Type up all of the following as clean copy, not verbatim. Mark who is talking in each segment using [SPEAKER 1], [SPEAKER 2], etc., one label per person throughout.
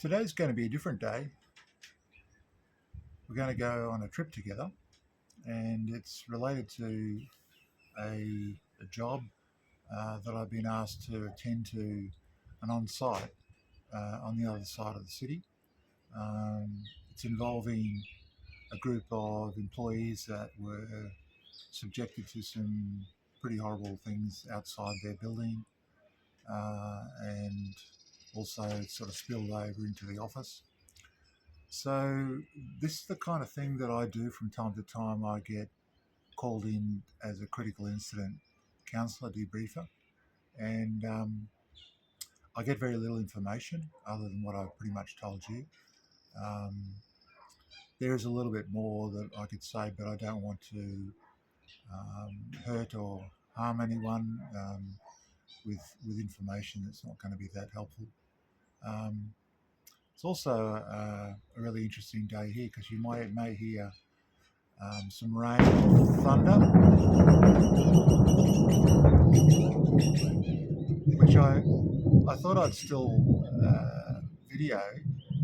[SPEAKER 1] Today's going to be a different day. We're going to go on a trip together, and it's related to a job that I've been asked to attend to an on site on the other side of the city. It's involving a group of employees that were subjected to some pretty horrible things outside their building and also sort of spilled over into the office. So this is the kind of thing that I do from time to time. I get called in as a critical incident counsellor debriefer, and I get very little information other than what I've pretty much told you. Um, there is a little bit more that I could say, but I don't want to hurt or harm anyone with information that's not going to be that helpful. Um, it's also a really interesting day here because you may hear some rain or thunder, which I thought I'd still video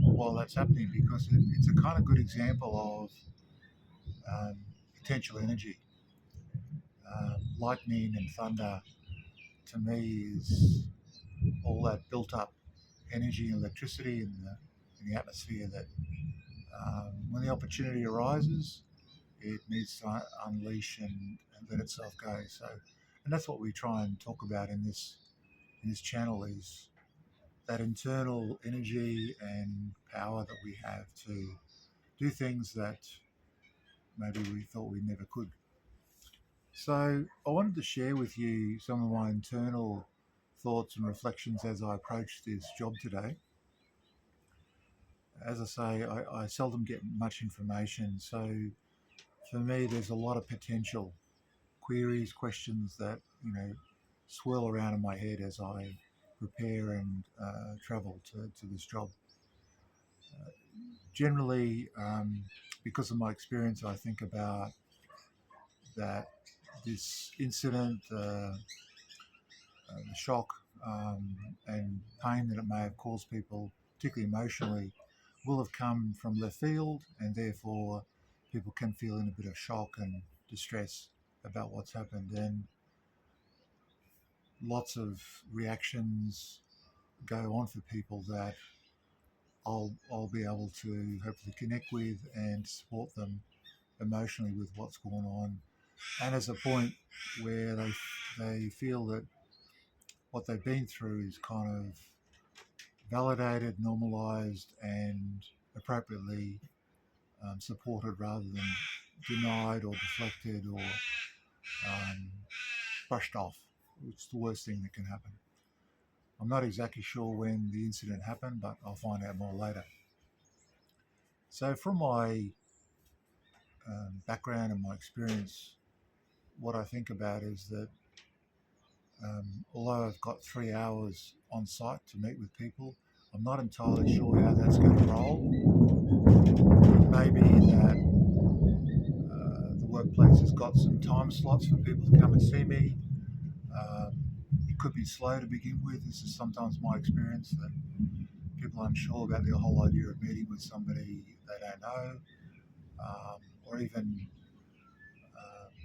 [SPEAKER 1] while that's happening because it's a kind of good example of potential energy. Lightning and thunder to me is all that built up energy and electricity in the atmosphere that when the opportunity arises, it needs to unleash and let itself go. So, and that's what we try and talk about in this channel is that internal energy and power that we have to do things that maybe we thought we never could. So I wanted to share with you some of my internal thoughts and reflections as I approach this job today. As I say, I seldom get much information, so for me there's a lot of potential queries, questions that swirl around in my head as I prepare and travel to this job. Generally, because of my experience, I think about that this incident, the shock and pain that it may have caused people, particularly emotionally, will have come from left field, and therefore people can feel in a bit of shock and distress about what's happened. And lots of reactions go on for people that I'll be able to hopefully connect with and support them emotionally with what's going on. And as a point where they feel that what they've been through is kind of validated, normalised, and appropriately supported rather than denied or deflected or brushed off. It's the worst thing that can happen. I'm not exactly sure when the incident happened, but I'll find out more later. So from my background and my experience, what I think about is that although I've got 3 hours on site to meet with people, I'm not entirely sure how that's going to roll. It may be that the workplace has got some time slots for people to come and see me. It could be slow to begin with. This is sometimes my experience that people are unsure about the whole idea of meeting with somebody they don't know, or even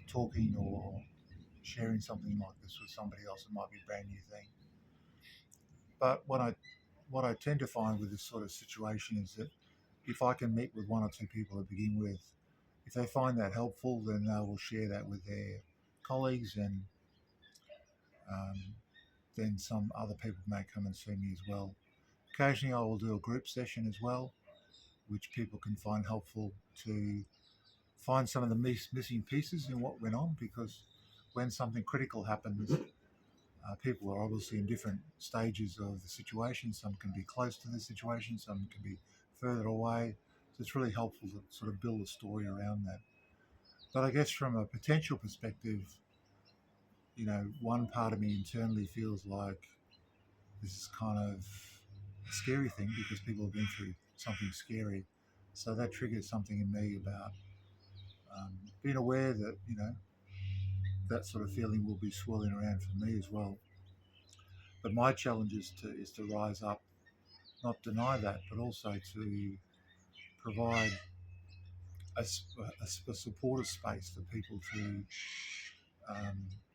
[SPEAKER 1] talking or sharing something like this with somebody else. It might be a brand new thing. But what I tend to find with this sort of situation is that if I can meet with one or two people to begin with, if they find that helpful, then they will share that with their colleagues, and then some other people may come and see me as well. Occasionally I will do a group session as well, which people can find helpful to find some of the missing pieces in what went on, because when something critical happens, people are obviously in different stages of the situation. Some can be close to the situation, some can be further away. So it's really helpful to sort of build a story around that. But I guess from a potential perspective, one part of me internally feels like this is kind of a scary thing because people have been through something scary. So that triggers something in me about being aware that, that sort of feeling will be swirling around for me as well. But my challenge is to rise up not deny that, but also to provide a supportive space for people to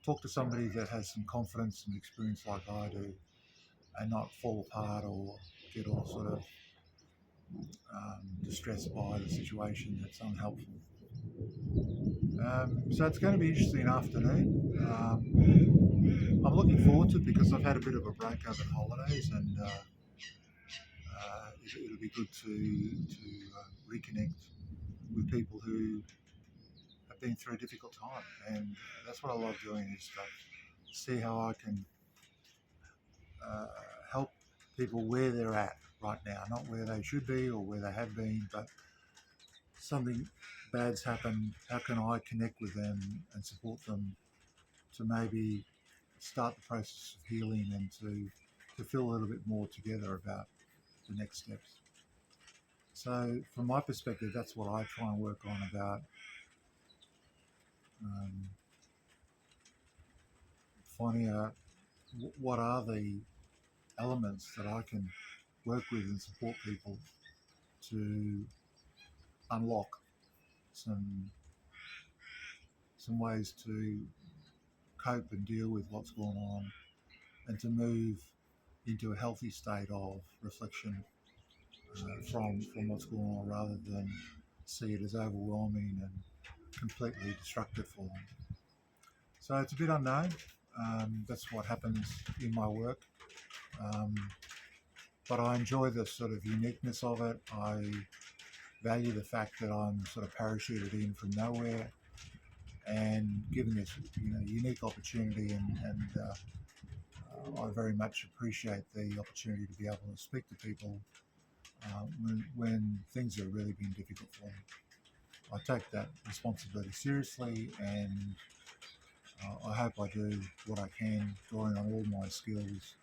[SPEAKER 1] talk to somebody that has some confidence and experience like I do, and not fall apart or get all sort of distressed by the situation that's unhelpful. So it's going to be an interesting afternoon. I'm looking forward to it because I've had a bit of a break over the holidays, and it'll be good to reconnect with people who have been through a difficult time, and that's what I love doing, is to see how I can uh, help people where they're at right now, not where they should be or where they have been, but something bad's happened. How can I connect with them and support them to maybe start the process of healing and to feel a little bit more together about the next steps. So from my perspective, that's what I try and work on, about um, finding out what are the elements that I can work with and support people to unlock some ways to cope and deal with what's going on, and to move into a healthy state of reflection from what's going on, rather than see it as overwhelming and completely destructive for them. So it's a bit unknown. That's what happens in my work. Um, but I enjoy the sort of uniqueness of it. I value the fact that I'm sort of parachuted in from nowhere and given this unique opportunity, and I very much appreciate the opportunity to be able to speak to people when things have really been difficult for them. I take that responsibility seriously, and I hope I do what I can, drawing on all my skills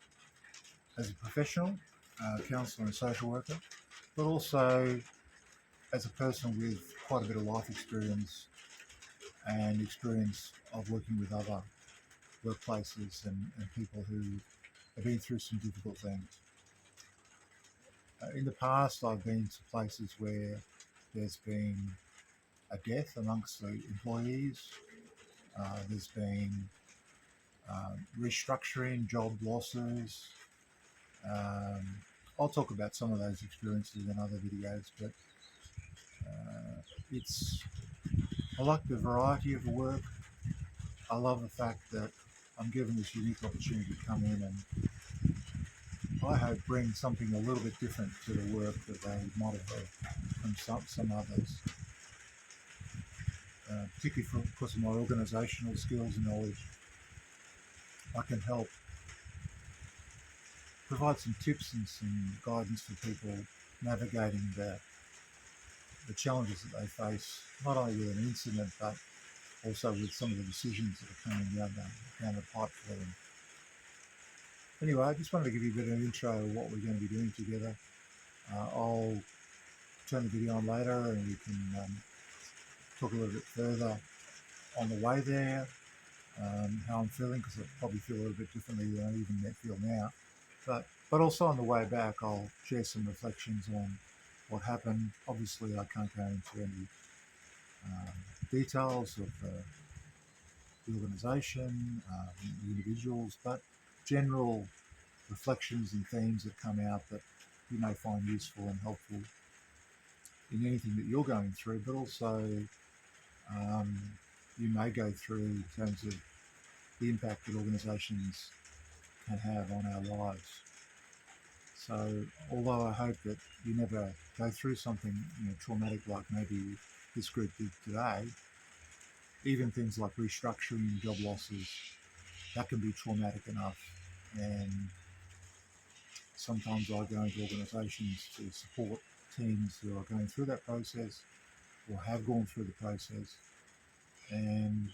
[SPEAKER 1] as a professional, counsellor and social worker, but also as a person with quite a bit of life experience and experience of working with other workplaces and people who have been through some difficult things. In the past, I've been to places where there's been a death amongst the employees. There's been restructuring, job losses. I'll talk about some of those experiences in other videos, but it's I like the variety of the work. I love the fact that I'm given this unique opportunity to come in and I hope bring something a little bit different to the work that they might have heard from some others. Particularly because of my organisational skills and knowledge, I can help provide some tips and some guidance for people navigating the challenges that they face, not only with an incident, but also with some of the decisions that are coming down the pipe for them. Anyway, I just wanted to give you a bit of an intro of what we're going to be doing together. I'll turn the video on later and we can talk a little bit further on the way there, how I'm feeling, because I probably feel a little bit differently than I even feel now. But also on the way back, I'll share some reflections on what happened. Obviously, I can't go into any details of the organisation, the individuals, but general reflections and themes that come out that you may find useful and helpful in anything that you're going through, but also you may go through in terms of the impact that organisations can have on our lives. So although I hope that you never go through something traumatic like maybe this group did today, even things like restructuring, job losses, that can be traumatic enough. And sometimes I go into organisations to support teams who are going through that process or have gone through the process. And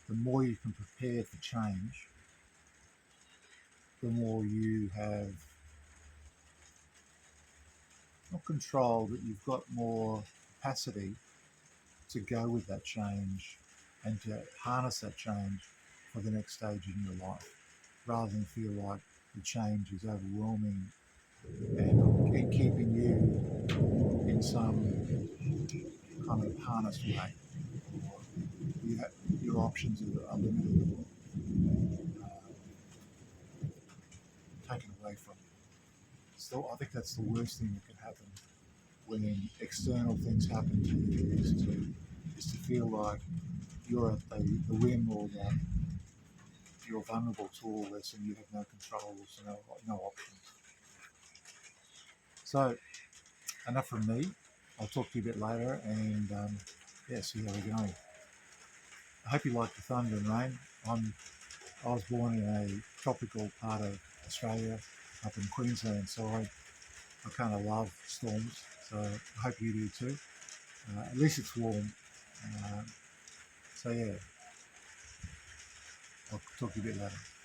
[SPEAKER 1] the more you can prepare for change, the more you have not control, but you've got more capacity to go with that change and to harness that change for the next stage in your life, rather than feel like the change is overwhelming and keeping you in some kind of harnessed way. Or your options are limited or taken away from you. So I think that's the worst thing that can happen when external things happen to you is to feel like you're at the whim or you're vulnerable to all this and you have no controls, no options. So enough from me. I'll talk to you a bit later and see how we're going. I hope you like the thunder and rain. I was born in a tropical part of Australia, up in Queensland, so I kind of love storms. So I hope you do too. At least it's warm. Uh, so yeah, I'll talk to you a bit later.